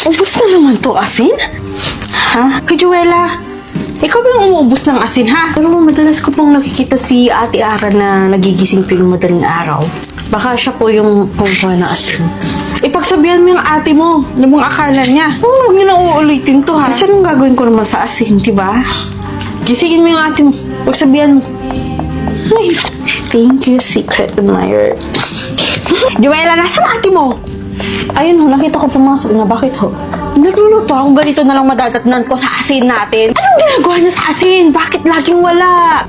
Ubus na naman to asin? Ha? Kay Joella, ikaw ba yung umuubos ng asin, ha? Pero madalas ko pong nakikita si Ate Ara na nagigising tuwing madaling araw. Baka siya po yung kumukuha ng asin. Ipagsabihan mo yung ate mo na mong akala niya. Huwag niyo na uulitin to, ha? Kasi anong gagawin ko naman sa asin, diba? Gisingin mo yung ate mo. Pagsabihan mo. Ay, thank you, secret admirer. Joella, nasaan ate mo? Ayun ho, nakita ko pumasok na. Bakit ho? Nagluluto ako, ganito na lang madadatnan ko sa asin natin. Anong ginagawa niya sa asin? Bakit laging wala?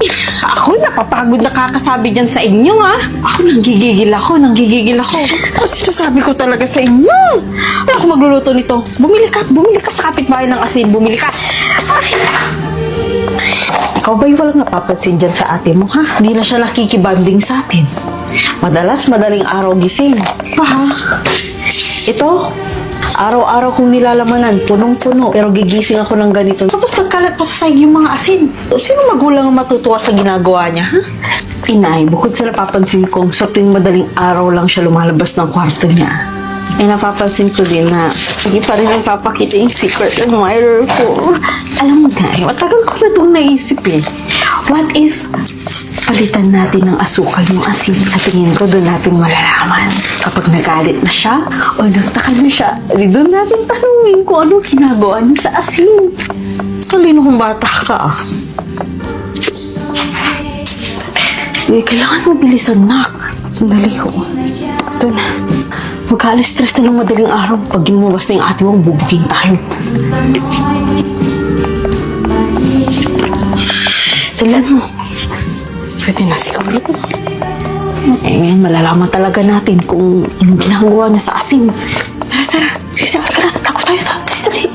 Ako, napapagod na kakasabi dyan sa inyo, ha? Ako, nanggigigil ako. Sinasabi ko talaga sa inyo. Wala akong magluluto nito. Bumili ka sa kapitbahay ng asin. Bumili ka. Ikaw ba'y walang napapansin dyan sa ate mo, ha? Hindi na siya nakikibanding sa atin. Madalas, madaling araw gising. Ha? Ito, araw-araw kong nilalamanan, punong-puno. Pero gigising ako ng ganito. Tapos nagkalat pa sa saig yung mga asin. Sino magulang ang matutuwa sa ginagawa niya, ha? Inay, bukod sa napapansin kong sa tuwing madaling araw lang siya lumalabas ng kwarto niya, ay napapansin ko din na hindi pa rin nagpapakita yung secret admirer ko. Alam mo na, matagal ko na itong naisip eh. What if palitan natin ng asukal yung asin? Sa tingin ko, doon natin malalaman. Kapag nagalit na siya o nagtakal na siya, doon natin tanungin kung ano ginagawa niya sa asin. Talino kong bata ka ah. Kailangan mabilisan, Nak. Sandali ko. Ito na. Magka-stress na ng madaling araw. Pag lumabas na yung ate mo, bubuking tayo. Silan mo. Pwede na si Carlo. Ngayon, malalaman talaga natin kung anong ginagawa niya sa asin. Tara. Sige, sabi ka na. Takot tayo. Dali.